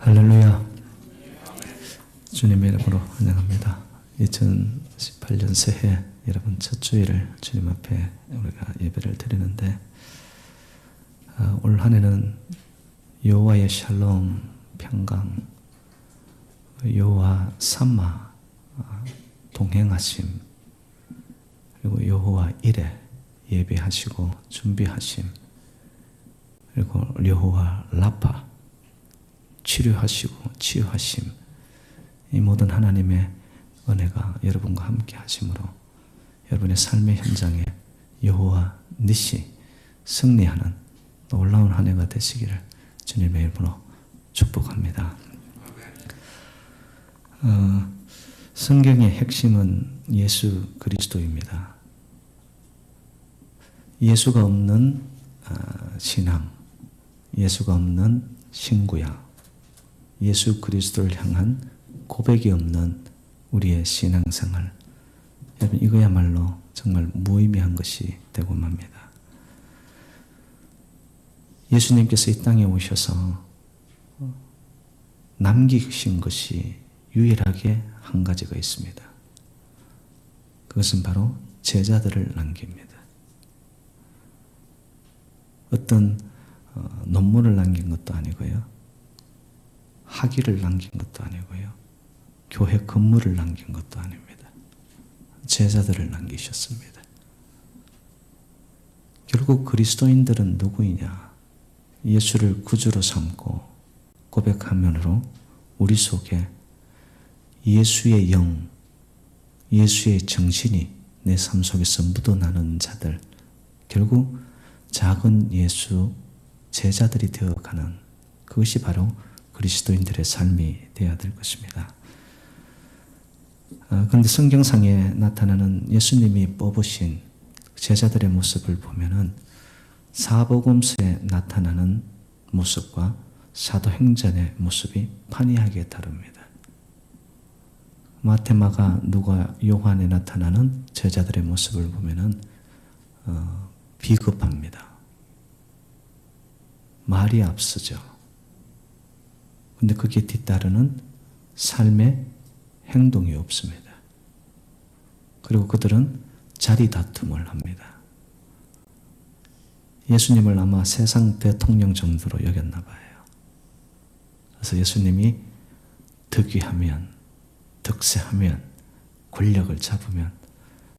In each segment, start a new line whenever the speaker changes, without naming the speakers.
할렐루야. 주님의 이름으로 환영합니다. 2018년 새해 여러분 첫 주일을 주님 앞에 우리가 예배를 드리는데 올 한 해는 여호와의 샬롬, 평강, 여호와 삼마, 동행하심, 그리고 여호와 이레, 예배하시고 준비하심, 그리고 여호와 라파, 치료하시고 치유하심, 이 모든 하나님의 은혜가 여러분과 함께 하심으로 여러분의 삶의 현장에 여호와 니시 승리하는 놀라운 한 해가 되시기를 주님의 이름으로 축복합니다. 성경의 핵심은 예수 그리스도입니다. 예수가 없는 신앙, 예수가 없는 신구약, 예수 그리스도를 향한 고백이 없는 우리의 신앙생활, 여러분 이거야말로 정말 무의미한 것이 되고 맙니다. 예수님께서 이 땅에 오셔서 남기신 것이 유일하게 한 가지가 있습니다. 그것은 바로 제자들을 남깁니다. 어떤 논문을 남긴 것도 아니고요, 학위를 남긴 것도 아니고요, 교회 건물을 남긴 것도 아닙니다. 제자들을 남기셨습니다. 결국 그리스도인들은 누구이냐? 예수를 구주로 삼고 고백하면으로 우리 속에 예수의 영, 예수의 정신이 내 삶 속에서 묻어나는 자들, 결국 작은 예수 제자들이 되어가는, 그것이 바로 그리스도인들의 삶이 되어야 될 것입니다. 그런데 성경상에 나타나는 예수님이 뽑으신 제자들의 모습을 보면은 사복음서에 나타나는 모습과 사도행전의 모습이 판이하게 다릅니다. 마태, 마가, 누가, 요한에 나타나는 제자들의 모습을 보면은 비겁합니다. 말이 앞서죠. 근데 그게 뒤따르는 삶의 행동이 없습니다. 그리고 그들은 자리 다툼을 합니다. 예수님을 아마 세상 대통령 정도로 여겼나 봐요. 그래서 예수님이 득위하면, 득세하면, 권력을 잡으면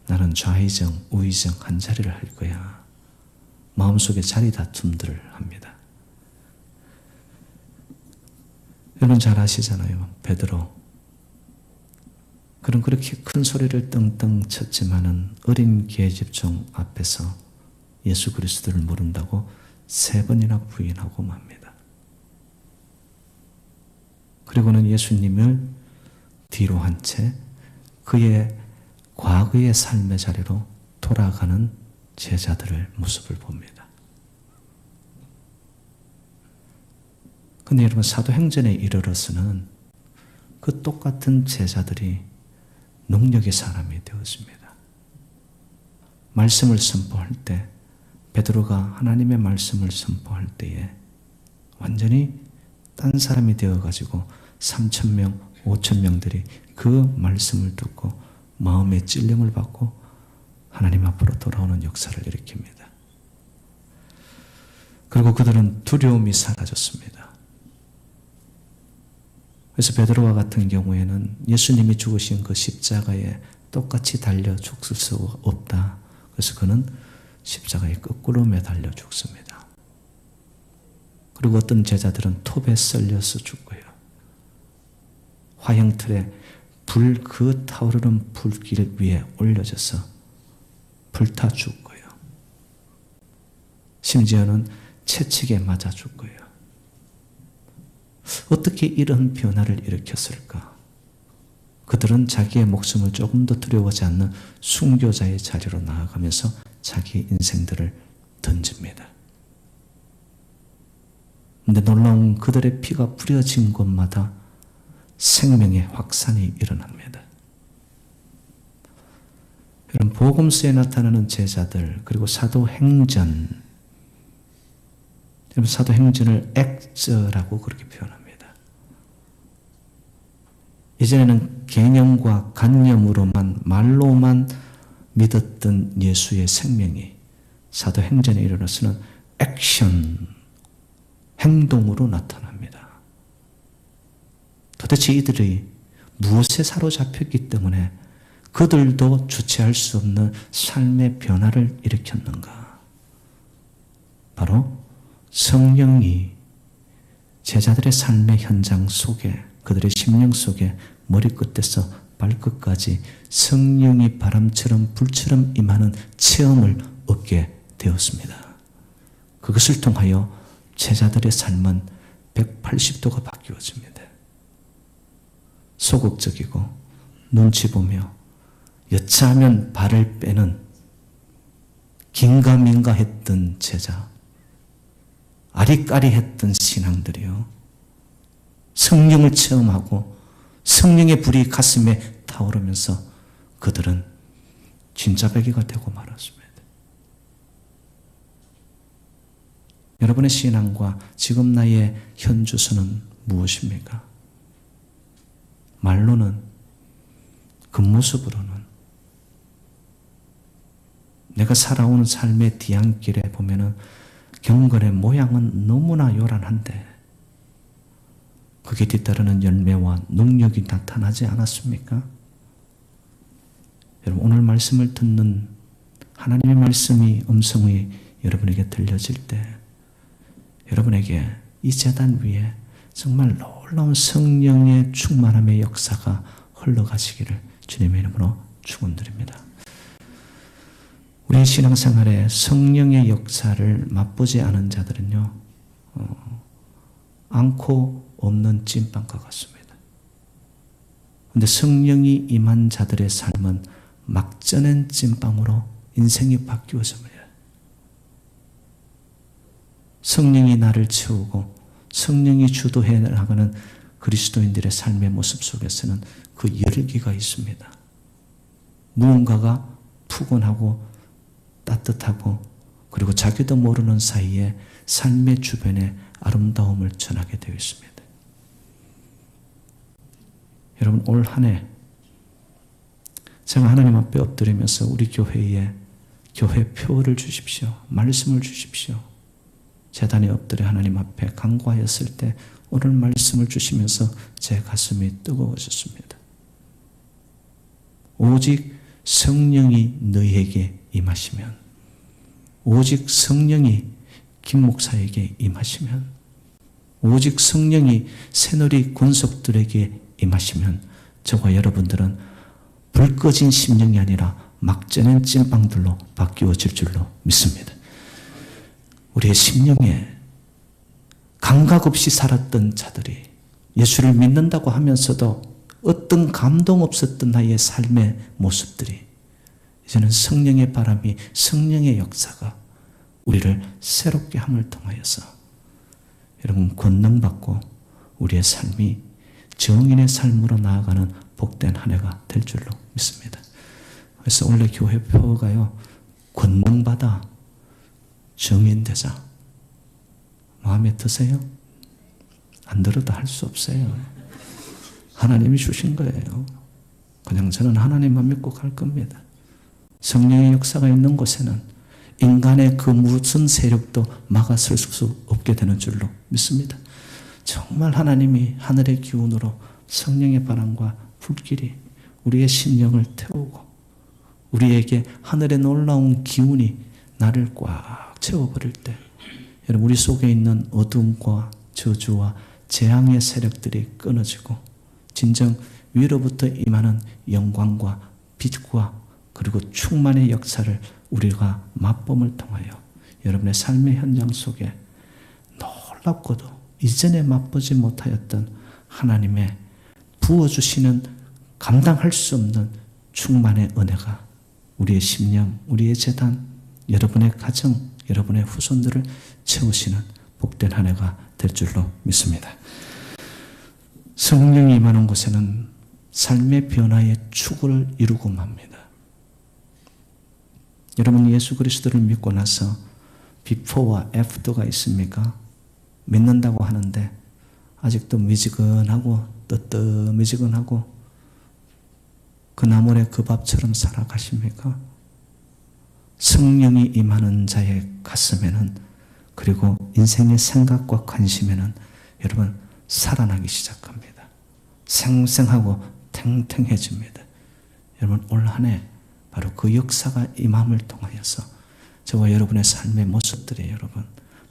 나는 좌의정, 우의정 한 자리를 할 거야. 마음속에 자리 다툼들을 합니다. 여러분 잘 아시잖아요. 베드로. 그런 그렇게 큰 소리를 떵떵 쳤지만은 어린 계집종 앞에서 예수 그리스도를 모른다고 3번이나 부인하고 맙니다. 그리고는 예수님을 뒤로 한 채 그의 과거의 삶의 자리로 돌아가는 제자들의 모습을 봅니다. 근데 여러분 사도행전에 이르러서는 그 똑같은 제자들이 능력의 사람이 되었습니다. 말씀을 선포할 때, 베드로가 하나님의 말씀을 선포할 때에 완전히 딴 사람이 되어가지고 3,000명, 5,000명들이 그 말씀을 듣고 마음의 찔림을 받고 하나님 앞으로 돌아오는 역사를 일으킵니다. 그리고 그들은 두려움이 사라졌습니다. 그래서 베드로와 같은 경우에는 예수님이 죽으신 그 십자가에 똑같이 달려 죽을 수 없다. 그래서 그는 십자가에 거꾸로 매달려 죽습니다. 그리고 어떤 제자들은 톱에 썰려서 죽고요. 화형틀에 그 타오르는 불길 위에 올려져서 불타 죽고요. 심지어는 채찍에 맞아 죽고요. 어떻게 이런 변화를 일으켰을까? 그들은 자기의 목숨을 조금 더 두려워하지 않는 순교자의 자리로 나아가면서 자기 인생들을 던집니다. 그런데 놀라운 그들의 피가 뿌려진 곳마다 생명의 확산이 일어납니다. 여러분, 복음서에 나타나는 제자들, 그리고 사도행전, 사도행전을 액저라고 그렇게 표현합니다. 이전에는 개념과 관념으로만 말로만 믿었던 예수의 생명이 사도행전에 이르러서는 액션, 행동으로 나타납니다. 도대체 이들이 무엇에 사로잡혔기 때문에 그들도 주체할 수 없는 삶의 변화를 일으켰는가? 바로 성령이 제자들의 삶의 현장 속에, 그들의 심령 속에 머리끝에서 발끝까지 성령이 바람처럼 불처럼 임하는 체험을 얻게 되었습니다. 그것을 통하여 제자들의 삶은 180도가 바뀌어집니다. 소극적이고 눈치 보며 여차하면 발을 빼는 긴가민가 했던 제자, 아리까리했던 신앙들이요, 성령을 체험하고 성령의 불이 가슴에 타오르면서 그들은 진짜배기가 되고 말았습니다. 여러분의 신앙과 지금 나의 현주소는 무엇입니까? 말로는, 겉모습으로는 내가 살아오는 삶의 뒤안길에 보면은 경건의 모양은 너무나 요란한데 그게 뒤따르는 열매와 능력이 나타나지 않았습니까? 여러분, 오늘 말씀을 듣는 하나님의 말씀이 음성이 여러분에게 들려질 때 여러분에게 이 제단 위에 정말 놀라운 성령의 충만함의 역사가 흘러가시기를 주님의 이름으로 축원드립니다. 우리 신앙생활에 성령의 역사를 맛보지 않은 자들은요, 않고 없는 찐빵과 같습니다. 그런데 성령이 임한 자들의 삶은 막 쪄낸 찐빵으로 인생이 바뀌어집니다. 성령이 나를 채우고 성령이 주도해 나가는 그리스도인들의 삶의 모습 속에서는 그 열기가 있습니다. 무언가가 푸근하고 따뜻하고 그리고 자기도 모르는 사이에 삶의 주변에 아름다움을 전하게 되어 있습니다. 여러분, 올 한 해 제가 하나님 앞에 엎드리면서 우리 교회에 교회 표를 주십시오. 말씀을 주십시오. 제단에 엎드려 하나님 앞에 간구하였을 때 오늘 말씀을 주시면서 제 가슴이 뜨거워졌습니다. 오직 성령이 너희에게 임하시면, 오직 성령이 김 목사에게 임하시면, 오직 성령이 새누리 군속들에게 임하시면 저와 여러분들은 불 꺼진 심령이 아니라 막 쪄낸 찐빵들로 바뀌어질 줄로 믿습니다. 우리의 심령에 감각 없이 살았던 자들이 예수를 믿는다고 하면서도 어떤 감동 없었던 나의 삶의 모습들이 이제는 성령의 바람이, 성령의 역사가 우리를 새롭게 함을 통하여서 여러분 권능받고 우리의 삶이 정인의 삶으로 나아가는 복된 한 해가 될 줄로 믿습니다. 그래서 원래 교회 표가요, 권능받아 정인되자. 마음에 드세요? 안 들어도 할 수 없어요. 하나님이 주신 거예요. 그냥 저는 하나님만 믿고 갈 겁니다. 성령의 역사가 있는 곳에는 인간의 그 무슨 세력도 막아설 수 없게 되는 줄로 믿습니다. 정말 하나님이 하늘의 기운으로 성령의 바람과 불길이 우리의 심령을 태우고 우리에게 하늘의 놀라운 기운이 나를 꽉 채워버릴 때 여러분, 우리 속에 있는 어둠과 저주와 재앙의 세력들이 끊어지고 진정 위로부터 임하는 영광과 빛과 그리고 충만의 역사를 우리가 맛봄을 통하여 여러분의 삶의 현장 속에 놀랍고도 이전에 맛보지 못하였던 하나님의 부어주시는 감당할 수 없는 충만의 은혜가 우리의 심령, 우리의 재단, 여러분의 가정, 여러분의 후손들을 채우시는 복된 한 해가 될 줄로 믿습니다. 성령이 임하는 곳에는 삶의 변화의 축을 이루고 맙니다. 여러분, 예수 그리스도를 믿고 나서 비포와 애프터가 있습니까? 믿는다고 하는데 아직도 미지근하고 뜨뜻미지근하고 그 나물의 그 밥처럼 살아가십니까? 성령이 임하는 자의 가슴에는, 그리고 인생의 생각과 관심에는 여러분 살아나기 시작합니다. 생생하고 탱탱해집니다. 여러분 올 한 해 바로 그 역사가 임함을 통하여서 저와 여러분의 삶의 모습들이 여러분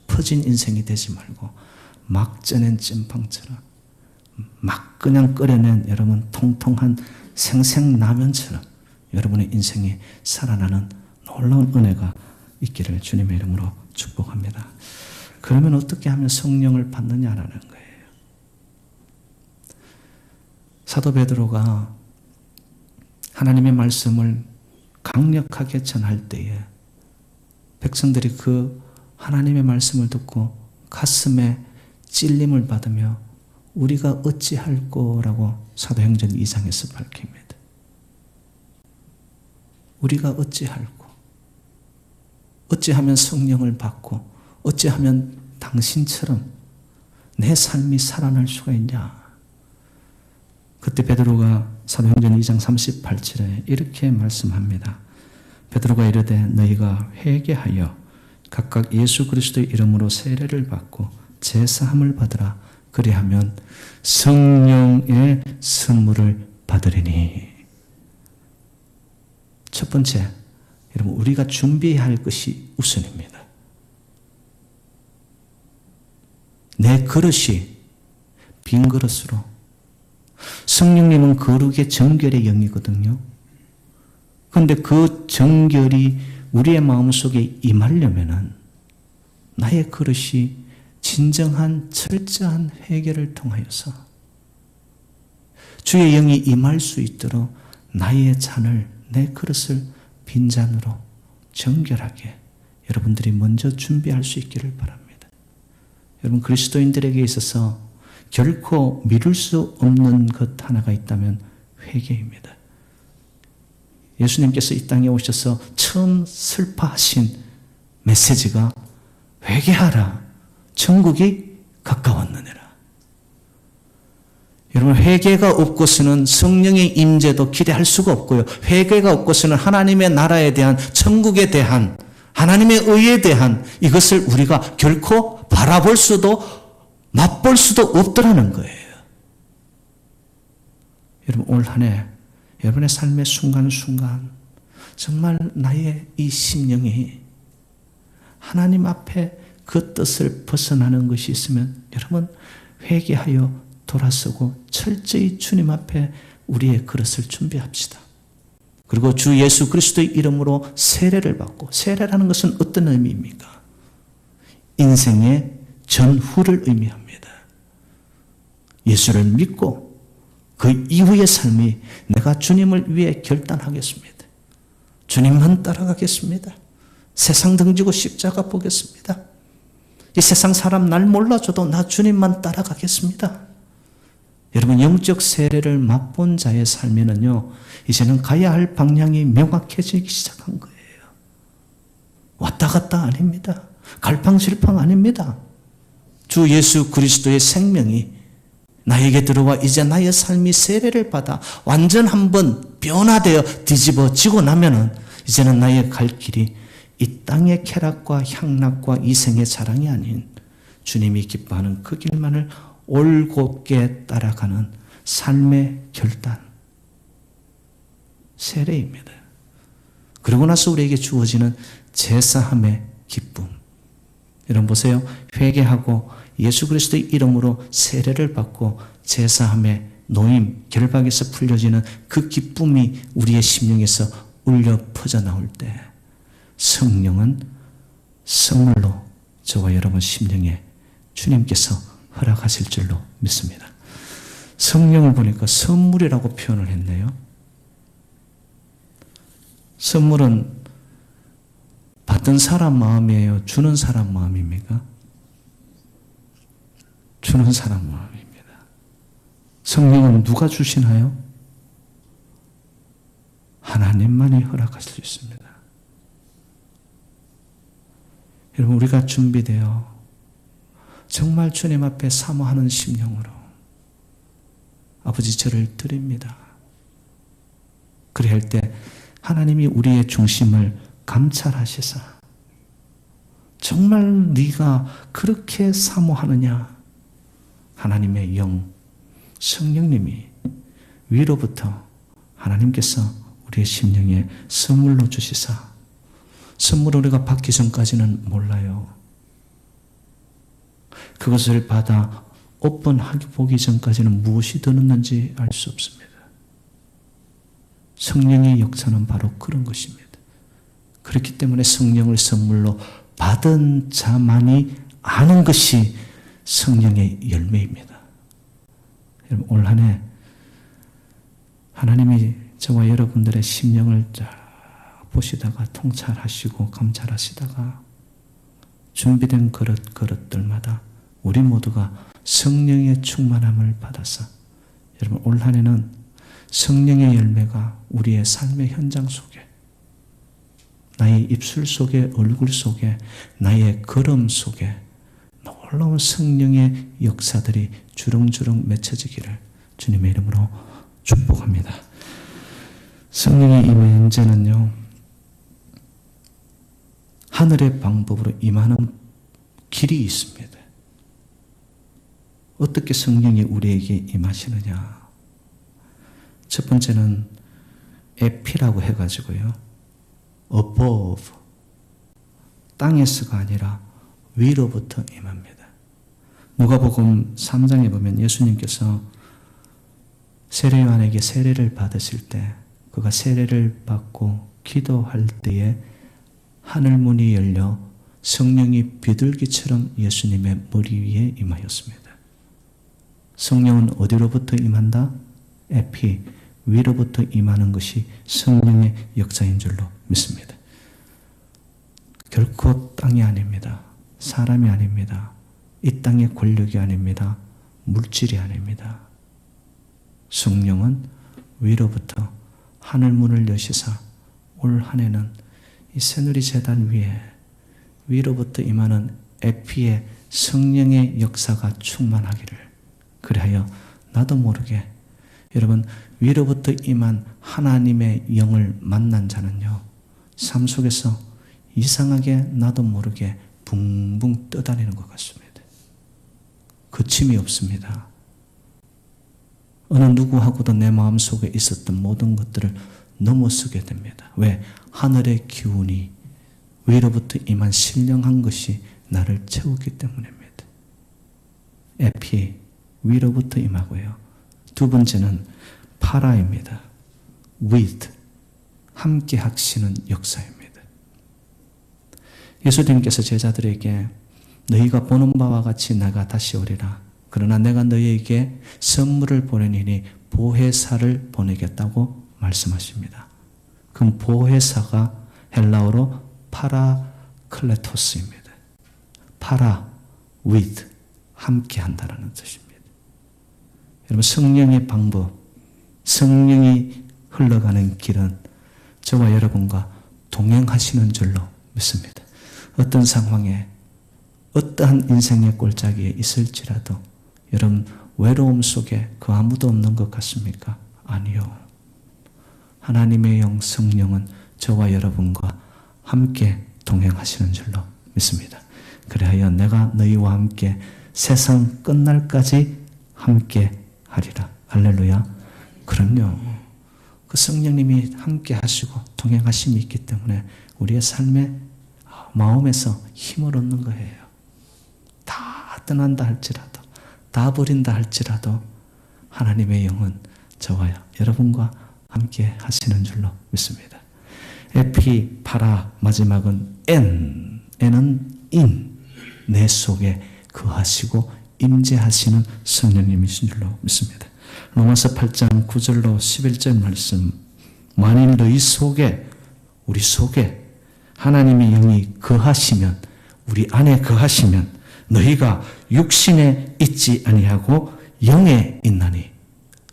퍼진 인생이 되지 말고 막 쪄낸 찐빵처럼, 막 그냥 끓여낸 여러분 통통한 생생라면처럼 여러분의 인생이 살아나는 놀라운 은혜가 있기를 주님의 이름으로 축복합니다. 그러면 어떻게 하면 성령을 받느냐라는 거예요. 사도 베드로가 하나님의 말씀을 강력하게 전할 때에 백성들이 그 하나님의 말씀을 듣고 가슴에 찔림을 받으며 우리가 어찌할꼬라고 사도행전 2장에서 밝힙니다. 우리가 어찌할꼬, 어찌하면 성령을 받고 어찌하면 당신처럼 내 삶이 살아날 수가 있냐. 그때 베드로가 사도행전 2장 38절에 이렇게 말씀합니다. 베드로가 이르되 너희가 회개하여 각각 예수 그리스도의 이름으로 세례를 받고 제사함을 받으라. 그리하면 성령의 선물을 받으리니. 첫 번째, 여러분 우리가 준비해야 할 것이 우선입니다. 내 그릇이 빈 그릇으로, 성령님은 거룩의 정결의 영이거든요. 그런데 그 정결이 우리의 마음속에 임하려면은 나의 그릇이 진정한 철저한 회개를 통하여서 주의 영이 임할 수 있도록 나의 잔을, 내 그릇을 빈잔으로 정결하게 여러분들이 먼저 준비할 수 있기를 바랍니다. 여러분 그리스도인들에게 있어서 결코 미룰 수 없는 것 하나가 있다면 회개입니다. 예수님께서 이 땅에 오셔서 처음 설파하신 메시지가 회개하라, 천국이 가까웠느니라. 여러분 회개가 없고서는 성령의 임재도 기대할 수가 없고요. 회개가 없고서는 하나님의 나라에 대한, 천국에 대한, 하나님의 의에 대한 이것을 우리가 결코 바라볼 수도 맛볼 수도 없더라는 거예요. 여러분 올 한 해 여러분의 삶의 순간순간 정말 나의 이 심령이 하나님 앞에 그 뜻을 벗어나는 것이 있으면 여러분 회개하여 돌아서고 철저히 주님 앞에 우리의 그릇을 준비합시다. 그리고 주 예수 그리스도의 이름으로 세례를 받고, 세례라는 것은 어떤 의미입니까? 인생의 전후를 의미합니다. 예수를 믿고 그 이후의 삶이 내가 주님을 위해 결단하겠습니다. 주님만 따라가겠습니다. 세상 등지고 십자가 보겠습니다. 이 세상 사람 날 몰라줘도 나 주님만 따라가겠습니다. 여러분 영적 세례를 맛본 자의 삶에는요, 이제는 가야 할 방향이 명확해지기 시작한 거예요. 왔다 갔다 아닙니다. 갈팡질팡 아닙니다. 주 예수 그리스도의 생명이 나에게 들어와 이제 나의 삶이 세례를 받아 완전 한번 변화되어 뒤집어지고 나면은 이제는 나의 갈 길이 이 땅의 쾌락과 향락과 이생의 자랑이 아닌 주님이 기뻐하는 그 길만을 올곧게 따라가는 삶의 결단, 세례입니다. 그러고 나서 우리에게 주어지는 제사함의 기쁨. 여러분 보세요. 회개하고 예수 그리스도의 이름으로 세례를 받고 제사함의 노임, 결박에서 풀려지는 그 기쁨이 우리의 심령에서 울려 퍼져나올 때 성령은 선물로 저와 여러분 심령에 주님께서 허락하실 줄로 믿습니다. 성령을 보니까 선물이라고 표현을 했네요. 선물은 받은 사람 마음이에요? 주는 사람 마음입니까? 주는 사람 마음입니다. 성령은 누가 주시나요? 하나님만이 허락하실 수 있습니다. 여러분 우리가 준비되어 정말 주님 앞에 사모하는 심령으로 아버지 저를 드립니다. 그래야 할 때 하나님이 우리의 중심을 감찰하시사 정말 네가 그렇게 사모하느냐, 하나님의 영 성령님이 위로부터 하나님께서 우리의 심령에 선물로 주시사, 선물을 우리가 받기 전까지는 몰라요. 그것을 받아 오픈하기 보기 전까지는 무엇이 들었는지 알 수 없습니다. 성령의 역사는 바로 그런 것입니다. 그렇기 때문에 성령을 선물로 받은 자만이 아는 것이 성령의 열매입니다. 여러분, 올 한 해 하나님이 저와 여러분들의 심령을 쫙 보시다가 통찰하시고 감찰하시다가 준비된 그릇들마다 우리 모두가 성령의 충만함을 받아서, 여러분, 올 한 해는 성령의 열매가 우리의 삶의 현장 속에, 나의 입술 속에, 얼굴 속에, 나의 걸음 속에 놀라운 성령의 역사들이 주렁주렁 맺혀지기를 주님의 이름으로 축복합니다. 성령의 임재는요, 하늘의 방법으로 임하는 길이 있습니다. 어떻게 성령이 우리에게 임하시느냐? 첫 번째는 에피라고 해가지고요, above, 땅에서가 아니라 위로부터 임합니다. 누가복음 3장에 보면 예수님께서 세례요한에게 세례를 받으실 때, 그가 세례를 받고 기도할 때에 하늘문이 열려 성령이 비둘기처럼 예수님의 머리 위에 임하였습니다. 성령은 어디로부터 임한다? 에피, 위로부터 임하는 것이 성령의 역사인 줄로 믿습니다. 결코 땅이 아닙니다. 사람이 아닙니다. 이 땅의 권력이 아닙니다. 물질이 아닙니다. 성령은 위로부터 하늘문을 여시사 올 한 해는 이 새누리 제단 위에 위로부터 임하는 에피의 성령의 역사가 충만하기를, 그리하여 나도 모르게, 여러분, 위로부터 임한 하나님의 영을 만난 자는요, 삶 속에서 이상하게 나도 모르게 붕붕 떠다니는 것 같습니다. 거침이 없습니다. 어느 누구하고도 내 마음속에 있었던 모든 것들을 넘어서게 됩니다. 왜? 하늘의 기운이 위로부터 임한 신령한 것이 나를 채우기 때문입니다. 에피, 위로부터 임하고요. 두 번째는 파라입니다. with, 함께 하시는 역사입니다. 예수님께서 제자들에게 너희가 보는 바와 같이 내가 다시 오리라. 그러나 내가 너희에게 선물을 보내니니 보혜사를 보내겠다고 말씀하십니다. 그럼 보혜사가 헬라어로 파라클레토스입니다. 파라, with, 함께 한다는 뜻입니다. 여러분, 성령의 방법, 성령이 흘러가는 길은 저와 여러분과 동행하시는 줄로 믿습니다. 어떤 상황에, 어떠한 인생의 골짜기에 있을지라도 여러분, 외로움 속에 그 아무도 없는 것 같습니까? 아니요. 하나님의 영 성령은 저와 여러분과 함께 동행하시는 줄로 믿습니다. 그래야 내가 너희와 함께 세상 끝날까지 함께 하리라. 할렐루야. 그럼요. 그 성령님이 함께 하시고 동행하심이 있기 때문에 우리의 삶의 마음에서 힘을 얻는 거예요. 다 떠난다 할지라도, 다 버린다 할지라도 하나님의 영은 저와 여러분과 함께 하시는 줄로 믿습니다. 에피, 파라, 마지막은 N은 인, 내 속에 거하시고 임재하시는 성령님이신 줄로 믿습니다. 로마서 8장 9절로 11절 말씀, 만일 너희 속에, 우리 속에 하나님의 영이 거하시면, 우리 안에 거하시면 너희가 육신에 있지 아니하고 영에 있나니.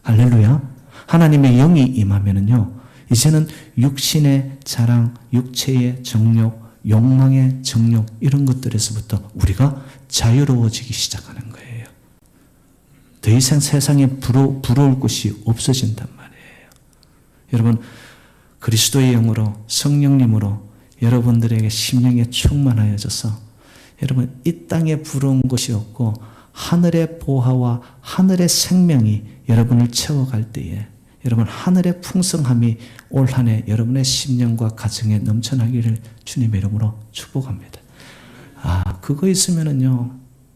할렐루야. 하나님의 영이 임하면은요, 이제는 육신의 자랑, 육체의 정욕, 욕망의 정욕 이런 것들에서부터 우리가 자유로워지기 시작하는 거예요. 더 이상 세상에 부러울 것이 없어진단 말이에요. 여러분, 그리스도의 영으로 성령님으로 여러분들에게 심령에 충만하여져서 여러분 이 땅에 부러운 것이 없고 하늘의 보화와 하늘의 생명이 여러분을 채워갈 때에 여러분 하늘의 풍성함이 올 한 해 여러분의 심령과 가정에 넘쳐나기를 주님의 이름으로 축복합니다. 그거 있으면은요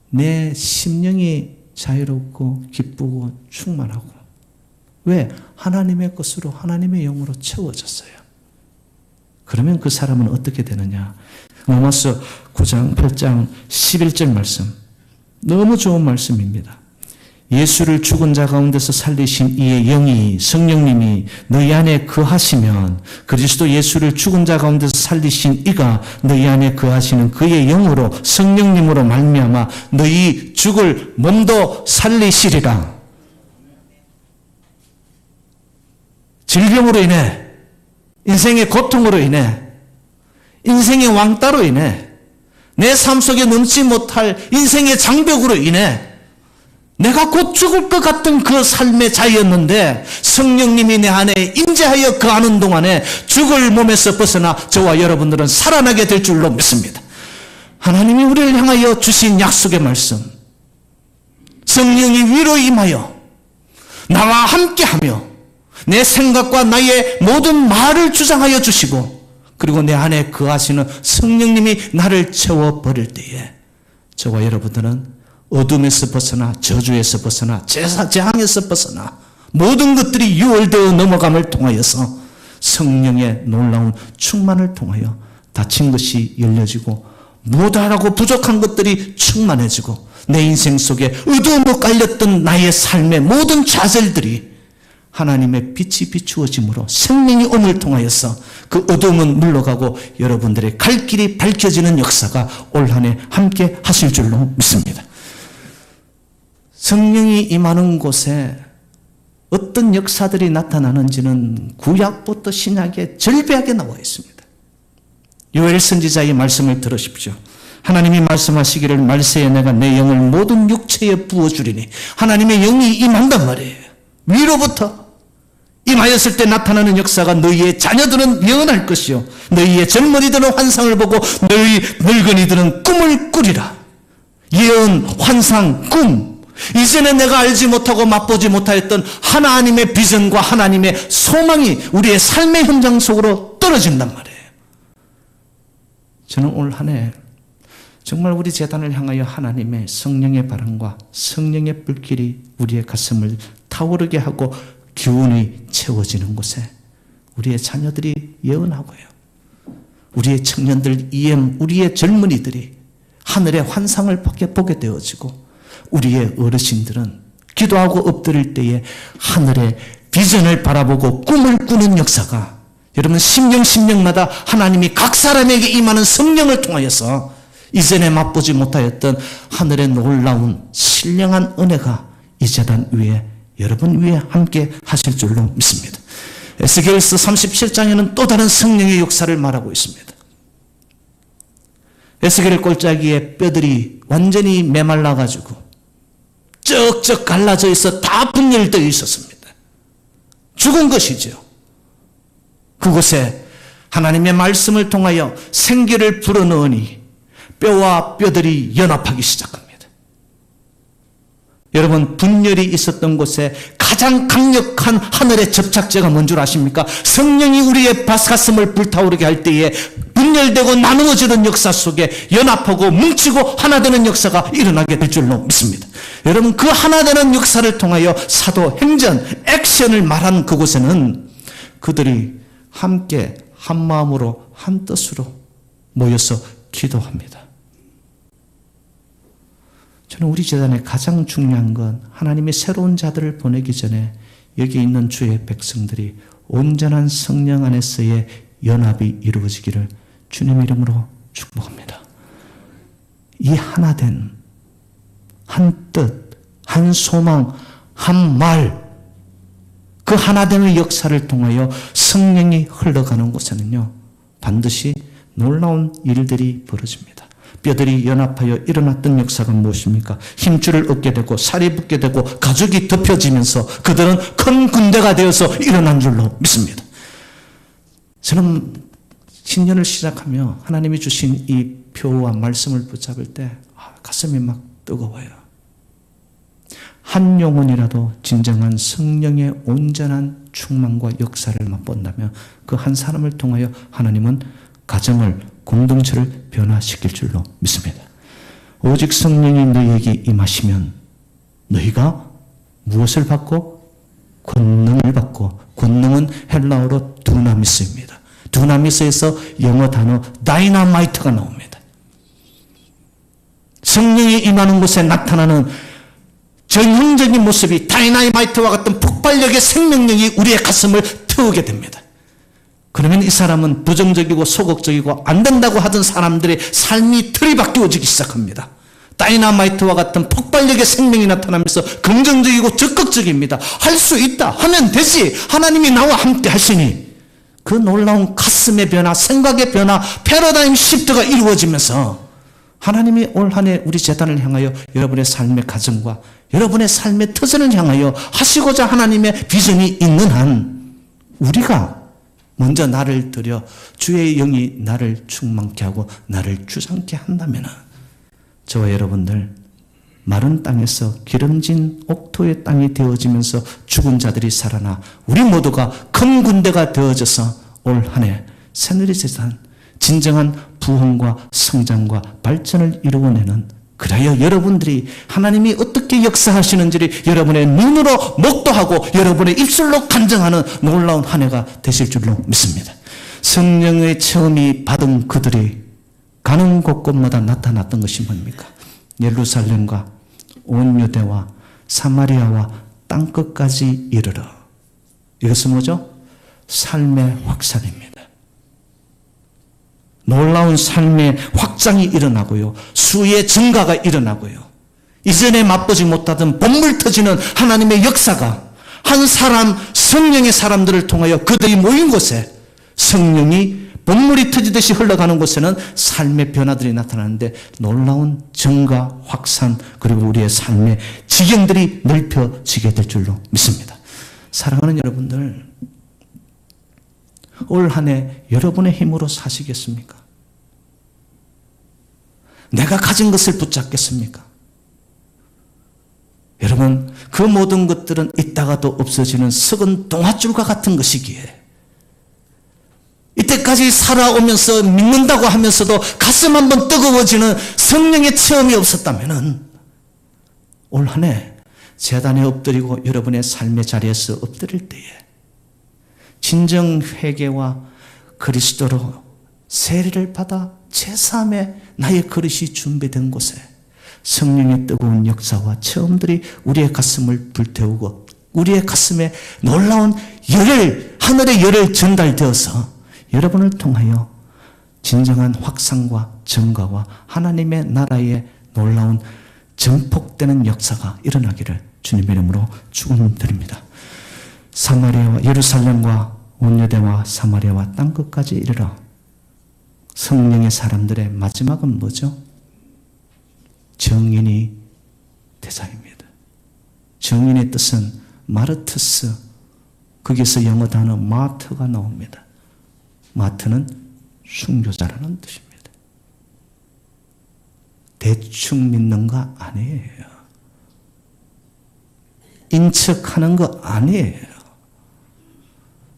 내 심령이 자유롭고 기쁘고 충만하고 왜? 하나님의 것으로 하나님의 영으로 채워졌어요. 그러면 그 사람은 어떻게 되느냐? 로마서 9장 8장 11절 말씀 너무 좋은 말씀입니다. 예수를 죽은 자 가운데서 살리신 이의 영이 성령님이 너희 안에 거하시면 그리스도 예수를 죽은 자 가운데서 살리신 이가 너희 안에 거하시는 그의 영으로 성령님으로 말미암아 너희 죽을 몸도 살리시리라. 질병으로 인해 인생의 고통으로 인해 인생의 왕따로 인해 내 삶 속에 넘지 못할 인생의 장벽으로 인해 내가 곧 죽을 것 같은 그 삶의 자였는데 성령님이 내 안에 임재하여 거하는 동안에 죽을 몸에서 벗어나 저와 여러분들은 살아나게 될 줄로 믿습니다. 하나님이 우리를 향하여 주신 약속의 말씀 성령이 위로 임하여 나와 함께하며 내 생각과 나의 모든 말을 주장하여 주시고 그리고 내 안에 거하시는 성령님이 나를 채워버릴 때에 저와 여러분들은 어둠에서 벗어나 저주에서 벗어나 재앙에서 벗어나 모든 것들이 유월되어 넘어감을 통하여서 성령의 놀라운 충만을 통하여 닫힌 것이 열려지고 무다하고 부족한 것들이 충만해지고 내 인생 속에 어두움으로 깔렸던 나의 삶의 모든 좌절들이 하나님의 빛이 비추어짐으로 생명의 음을 통하여서 그 어둠은 물러가고 여러분들의 갈 길이 밝혀지는 역사가 올 한 해 함께 하실 줄로 믿습니다. 성령이 임하는 곳에 어떤 역사들이 나타나는지는 구약부터 신약에 절비하게 나와 있습니다. 요엘 선지자의 말씀을 들으십시오. 하나님이 말씀하시기를 말세에 내가 내 영을 모든 육체에 부어주리니 하나님의 영이 임한단 말이에요. 위로부터 임하였을 때 나타나는 역사가 너희의 자녀들은 예언할 것이요 너희의 젊은이들은 환상을 보고 너희 늙은이들은 꿈을 꾸리라. 예언, 환상, 꿈 이전에 내가 알지 못하고 맛보지 못하였던 하나님의 비전과 하나님의 소망이 우리의 삶의 현장 속으로 떨어진단 말이에요. 저는 올 한 해 정말 우리 재단을 향하여 하나님의 성령의 바람과 성령의 불길이 우리의 가슴을 타오르게 하고 기운이 채워지는 곳에 우리의 자녀들이 예언하고요. 우리의 청년들, 우리의 젊은이들이 하늘의 환상을 보게 되어지고 우리의 어르신들은 기도하고 엎드릴 때에 하늘의 비전을 바라보고 꿈을 꾸는 역사가 여러분 심령마다 하나님이 각 사람에게 임하는 성령을 통하여서 이전에 맛보지 못하였던 하늘의 놀라운 신령한 은혜가 이 재단 위에 여러분 위에 함께 하실 줄로 믿습니다. 에스겔서 37장에는 또 다른 성령의 역사를 말하고 있습니다. 에스겔 골짜기에 뼈들이 완전히 메말라가지고 쩍쩍 갈라져 있어 다 분열되어 있었습니다. 죽은 것이죠. 그곳에 하나님의 말씀을 통하여 생기를 불어넣으니 뼈와 뼈들이 연합하기 시작합니다. 여러분 분열이 있었던 곳에 가장 강력한 하늘의 접착제가 뭔 줄 아십니까? 성령이 우리의 가슴을 불타오르게 할 때에 분열되고 나누어지는 역사 속에 연합하고 뭉치고 하나 되는 역사가 일어나게 될 줄로 믿습니다. 여러분 그 하나 되는 역사를 통하여 사도행전 액션을 말한 그곳에는 그들이 함께 한 마음으로 한 뜻으로 모여서 기도합니다. 저는 우리 재단의 가장 중요한 건 하나님이 새로운 자들을 보내기 전에 여기 있는 주의 백성들이 온전한 성령 안에서의 연합이 이루어지기를 주님 이름으로 축복합니다. 이 하나된 한 뜻, 한 소망, 한 말, 그 하나됨의 역사를 통하여 성령이 흘러가는 곳에는요 반드시 놀라운 일들이 벌어집니다. 뼈들이 연합하여 일어났던 역사가 무엇입니까? 힘줄을 얻게 되고 살이 붙게 되고 가죽이 덮여지면서 그들은 큰 군대가 되어서 일어난 줄로 믿습니다. 저는 신년을 시작하며 하나님이 주신 이 표와 말씀을 붙잡을 때 가슴이 막 뜨거워요. 한 영혼이라도 진정한 성령의 온전한 충만과 역사를 맛본다면 그 한 사람을 통하여 하나님은 가정을, 공동체를 변화시킬 줄로 믿습니다. 오직 성령이 너희에게 임하시면 너희가 무엇을 받고? 권능을 받고, 권능은 헬라어로 두나미스입니다. 두나미스에서 영어 단어 다이나마이트가 나옵니다. 성령이 임하는 곳에 나타나는 전형적인 모습이 다이나마이트와 같은 폭발력의 생명력이 우리의 가슴을 태우게 됩니다. 그러면 이 사람은 부정적이고 소극적이고 안 된다고 하던 사람들의 삶이 틀이 바뀌어지기 시작합니다. 다이나마이트와 같은 폭발력의 생명이 나타나면서 긍정적이고 적극적입니다. 할 수 있다, 하면 되지, 하나님이 나와 함께 하시니 그 놀라운 가슴의 변화, 생각의 변화, 패러다임 시프트가 이루어지면서 하나님이 올 한 해 우리 재단을 향하여 여러분의 삶의 가정과 여러분의 삶의 터전을 향하여 하시고자 하나님의 비전이 있는 한 우리가 먼저 나를 들여 주의 영이 나를 충만케 하고 나를 주장케 한다면 저와 여러분들 마른 땅에서 기름진 옥토의 땅이 되어지면서 죽은 자들이 살아나 우리 모두가 큰 군대가 되어져서 올 한 해 새누리 재단 진정한 부흥과 성장과 발전을 이루어내는, 그래야 여러분들이 하나님이 어떻게 역사하시는지를 여러분의 눈으로 목도하고 여러분의 입술로 간증하는 놀라운 한 해가 되실 줄로 믿습니다. 성령의 체험이 받은 그들이 가는 곳곳마다 나타났던 것이 뭡니까? 예루살렘과 온 유대와 사마리아와 땅끝까지 이르러. 이것은 뭐죠? 삶의 확산입니다. 놀라운 삶의 확장이 일어나고요. 수의 증가가 일어나고요. 이전에 맛보지 못하던 본물 터지는 하나님의 역사가 한 사람, 성령의 사람들을 통하여 그들이 모인 곳에 성령이 본물이 터지듯이 흘러가는 곳에는 삶의 변화들이 나타나는데 놀라운 증가, 확산, 그리고 우리의 삶의 지경들이 넓혀지게 될 줄로 믿습니다. 사랑하는 여러분들, 올 한 해 여러분의 힘으로 사시겠습니까? 내가 가진 것을 붙잡겠습니까? 여러분, 그 모든 것들은 있다가도 없어지는 썩은 동아줄과 같은 것이기에 이때까지 살아오면서 믿는다고 하면서도 가슴 한번 뜨거워지는 성령의 체험이 없었다면 올 한 해 제단에 엎드리고 여러분의 삶의 자리에서 엎드릴 때에 진정 회개와 그리스도로 세례를 받아 제3의 나의 그릇이 준비된 곳에 성령의 뜨거운 역사와 체험들이 우리의 가슴을 불태우고 우리의 가슴에 놀라운 열을, 하늘의 열을 전달되어서 여러분을 통하여 진정한 확산과 증가와 하나님의 나라의 놀라운 증폭되는 역사가 일어나기를 주님의 이름으로 축원드립니다. 사마리아와 예루살렘과 온 유대와 사마리아와 땅끝까지 이르러 성령의 사람들의 마지막은 뭐죠? 정인이 대상입니다. 정인의 뜻은 마르트스, 거기서 영어 단어 마트가 나옵니다. 마트는 순교자라는 뜻입니다. 대충 믿는 거 아니에요. 인척하는 거 아니에요.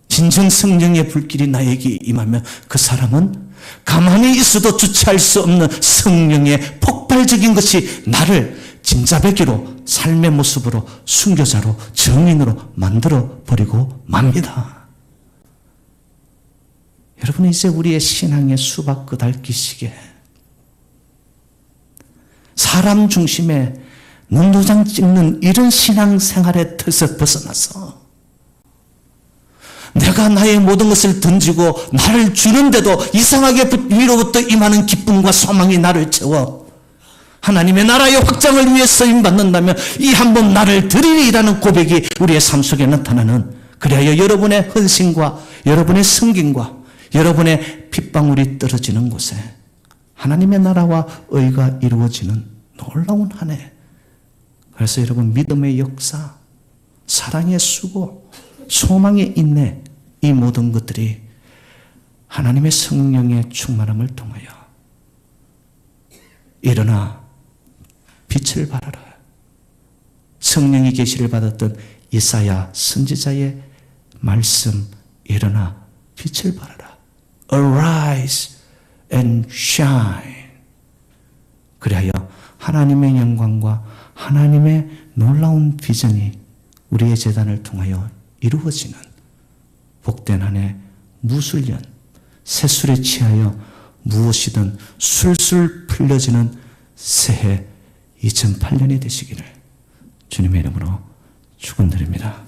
진정 성령의 불길이 나에게 임하면 그 사람은 가만히 있어도 주체할 수 없는 성령의 폭발적인 것이 나를 진자배기로 삶의 모습으로 순교자로 정인으로 만들어 버리고 맙니다. 여러분, 이제 우리의 신앙의 수박 끄달기시게 사람 중심의 눈도장 찍는 이런 신앙생활의 틀에서 벗어나서 내가 나의 모든 것을 던지고 나를 주는데도 이상하게 위로부터 임하는 기쁨과 소망이 나를 채워 하나님의 나라의 확장을 위해 쓰임받는다면 이 한 번 나를 드리리라는 고백이 우리의 삶 속에 나타나는, 그래야 여러분의 헌신과 여러분의 섬김과 여러분의 핏방울이 떨어지는 곳에 하나님의 나라와 의가 이루어지는 놀라운 한 해. 그래서 여러분 믿음의 역사, 사랑의 수고, 소망의 인내, 이 모든 것들이 하나님의 성령의 충만함을 통하여 일어나 빛을 발하라. 성령이 계시를 받았던 이사야 선지자의 말씀, 일어나 빛을 발하라. Arise and shine. 그리하여 하나님의 영광과 하나님의 놀라운 비전이 우리의 재단을 통하여 이루어지는 복된 한 해 무술년, 새술에 취하여 무엇이든 술술 풀려지는 새해 2008년이 되시기를 주님의 이름으로 축원드립니다.